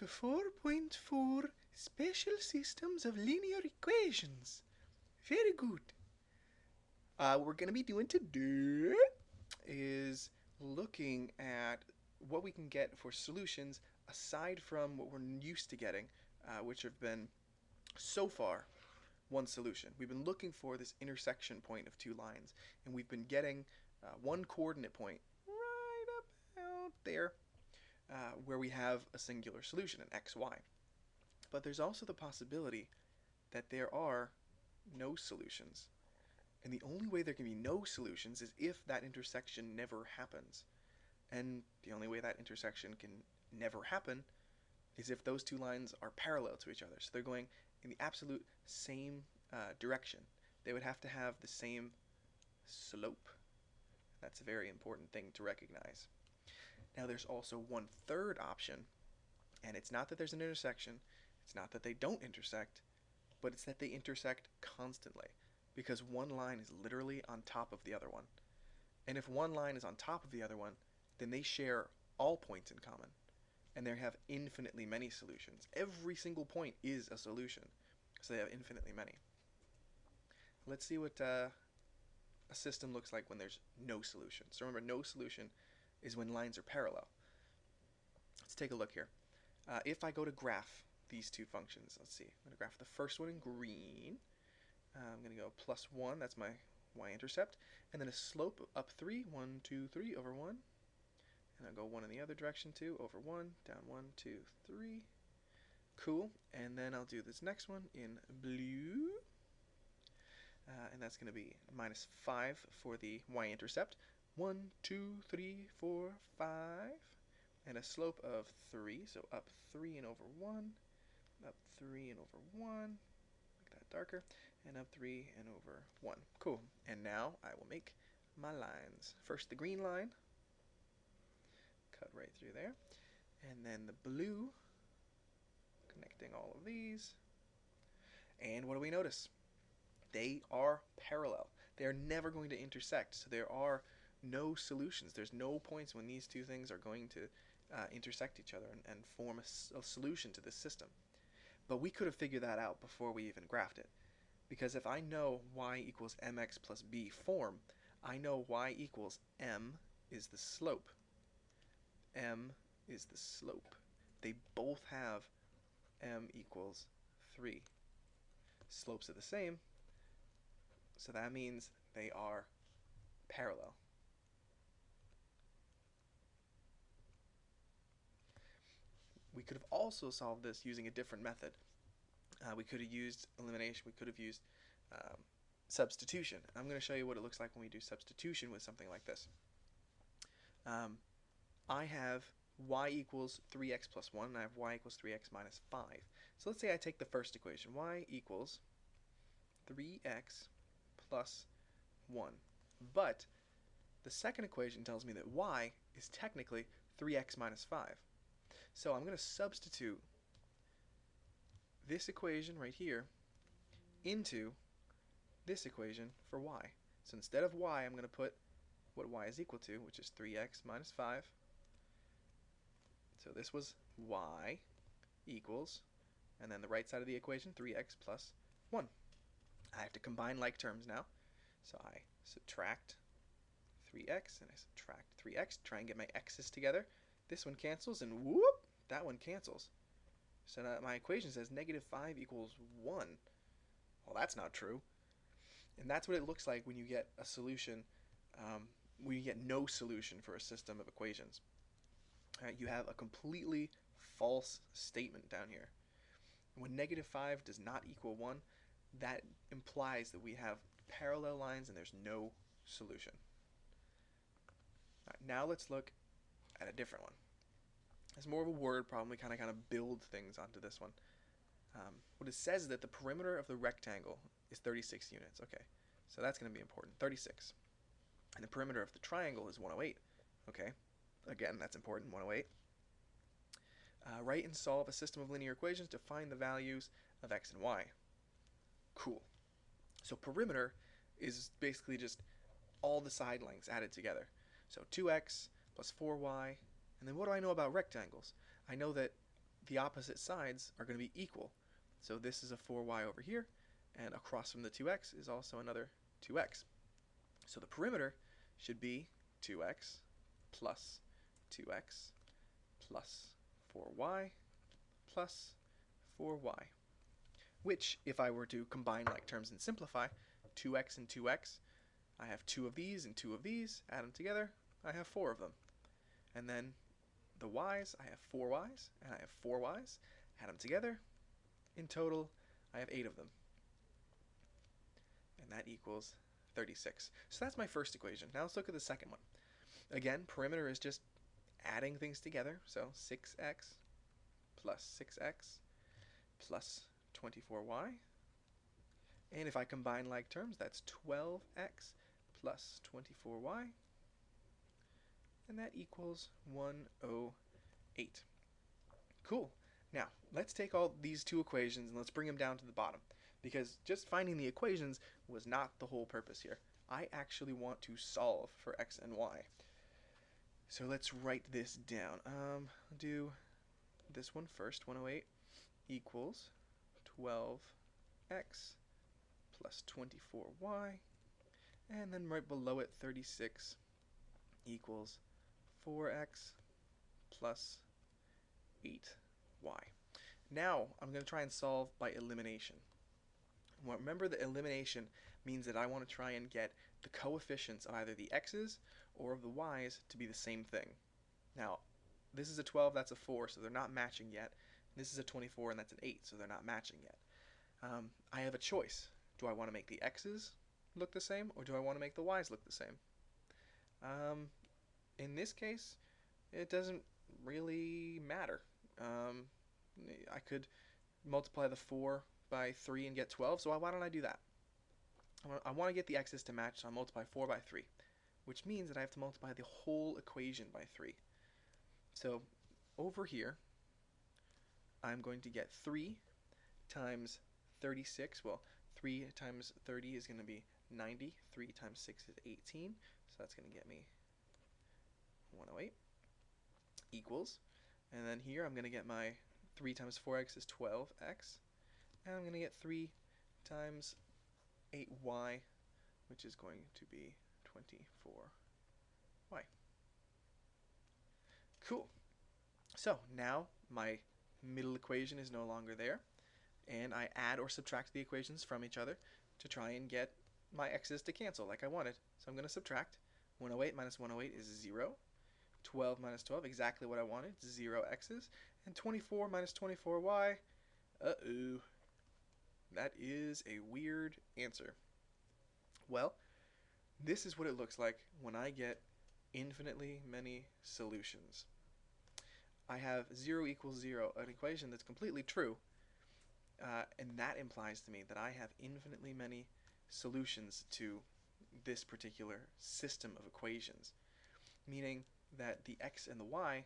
to 4.4 Special Systems of Linear Equations. Very good. What we're going to be doing today is looking at what we can get for solutions aside from what we're used to getting, which have been so far one solution. We've been looking for this intersection point of two lines, and we've been getting one coordinate point right about there where we have a singular solution, an xy. But there's also the possibility that there are no solutions. And the only way there can be no solutions is if that intersection never happens. And the only way that intersection can never happen is if those two lines are parallel to each other. So they're going in the absolute same direction. They would have to have the same slope. That's a very important thing to recognize. Now there's also one third option, and it's not that there's an intersection, it's not that they don't intersect, but it's that they intersect constantly, because one line is literally on top of the other one. And if one line is on top of the other one, then they share all points in common, and they have infinitely many solutions. Every single point is a solution, so they have infinitely many. Let's see what a system looks like when there's no solution. So remember, no solution is when lines are parallel. Let's take a look here. If I go to graph these two functions, let's see. I'm going to graph the first one in green. I'm going to go +1, that's my y-intercept, and then a slope up 3, 1, 2, 3 over 1. And I'll go 1 in the other direction too, over 1, down 1, 2, 3. Cool. And then I'll do this next one in blue. And that's going to be -5 for the y-intercept. 1, 2, 3, 4, 5. And a slope of 3, so up 3 and over 1. Up 3 and over 1. Make that darker. And up 3 and over 1. Cool. And now I will make my lines. First the green line. Cut right through there. And then the blue. Connecting all of these. And what do we notice? They are parallel. They are never going to intersect. So there are no solutions. There's no points when these two things are going to intersect each other and form a solution to this system. But we could have figured that out before we even graphed it. Because if I know y equals mx plus b form, I know y equals m is the slope. M is the slope. They both have m equals 3. Slopes are the same, so that means they are parallel. We could have also solved this using a different method. We could have used elimination, we could have used substitution. I'm going to show you what it looks like when we do substitution with something like this. I have y equals 3x plus 1, and I have y equals 3x minus 5. So let's say I take the first equation, y equals 3x plus 1. But the second equation tells me that y is technically 3x minus 5. So I'm going to substitute this equation right here into this equation for y. So instead of y, I'm going to put what y is equal to, which is 3x minus 5. So this was y equals, and then the right side of the equation, 3x plus 1. I have to combine like terms now. So I subtract 3x and I subtract 3x, try and get my x's together. This one cancels, and whoop, that one cancels. So now my equation says -5 equals 1. Well, that's not true. And that's what it looks like when you get a solution, when you get no solution for a system of equations. You have a completely false statement down here. When -5 does not equal 1, that implies that we have parallel lines and there's no solution. All right, now let's look at a different one. It's more of a word problem. We kind of build things onto this one. What it says is that the perimeter of the rectangle is 36 units. Okay, so that's going to be important. 36. And the perimeter of the triangle is 108. Okay, again, that's important. 108. Write and solve a system of linear equations to find the values of x and y. Cool. So perimeter is basically just all the side lengths added together. So 2x plus 4y. And then what do I know about rectangles? I know that the opposite sides are going to be equal. So this is a 4y over here, and across from the 2x is also another 2x. So the perimeter should be 2x plus 2x plus 4y plus 4y, which, if I were to combine like terms and simplify, 2x and 2x, I have 2 of these and 2 of these, add them together, I have 4 of them. And then the y's, I have 4 y's, and I have 4 y's, add them together, in total, I have 8 of them. And that equals 36. So that's my first equation. Now let's look at the second one. Again, perimeter is just adding things together. So 6x plus 6x plus 24y. And if I combine like terms, that's 12x plus 24y. And that equals 108. Cool. Now, let's take all these two equations and let's bring them down to the bottom. Because just finding the equations was not the whole purpose here. I actually want to solve for x and y. So let's write this down. I'll do this one first. 108 equals 12x plus 24y. And then right below it, 36 equals 4x plus 8y. Now I'm going to try and solve by elimination. Remember that elimination means that I want to try and get the coefficients of either the x's or of the y's to be the same thing. Now, this is a 12, that's a 4, so they're not matching yet. This is a 24, and that's an 8, so they're not matching yet. I have a choice. Do I want to make the x's look the same, or do I want to make the y's look the same? In this case, it doesn't really matter. I could multiply the 4 by 3 and get 12, so why don't I do that? I want to get the x's to match, so I multiply 4 by 3, which means that I have to multiply the whole equation by 3. So over here, I'm going to get 3 times 36. Well, 3 times 30 is going to be 90. 3 times 6 is 18, so that's going to get me 108 equals. And then here I'm going to get my 3 times 4x is 12x. And I'm going to get 3 times 8y, which is going to be 24y. Cool. So now my middle equation is no longer there, and I add or subtract the equations from each other to try and get my x's to cancel like I wanted. So I'm going to subtract. 108 minus 108 is 0. 12 minus 12, exactly what I wanted, 0 x's. And 24 minus 24y, uh-oh. That is a weird answer. Well, this is what it looks like when I get infinitely many solutions. I have 0 equals 0, an equation that's completely true, and that implies to me that I have infinitely many solutions to this particular system of equations, meaning that the x and the y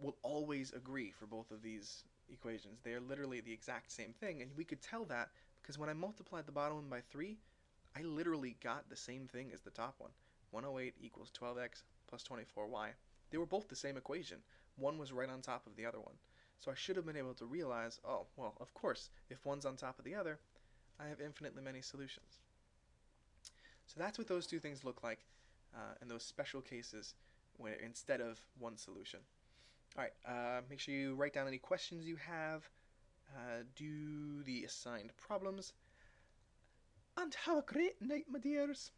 will always agree for both of these equations. They are literally the exact same thing, and we could tell that because when I multiplied the bottom one by 3, I literally got the same thing as the top one. 108 equals 12x plus 24y. They were both the same equation. One was right on top of the other one. So I should have been able to realize, oh, well, of course, if one's on top of the other, I have infinitely many solutions. So that's what those two things look like in those special cases where instead of one solution. Alright, make sure you write down any questions you have, do the assigned problems, and have a great night, my dears.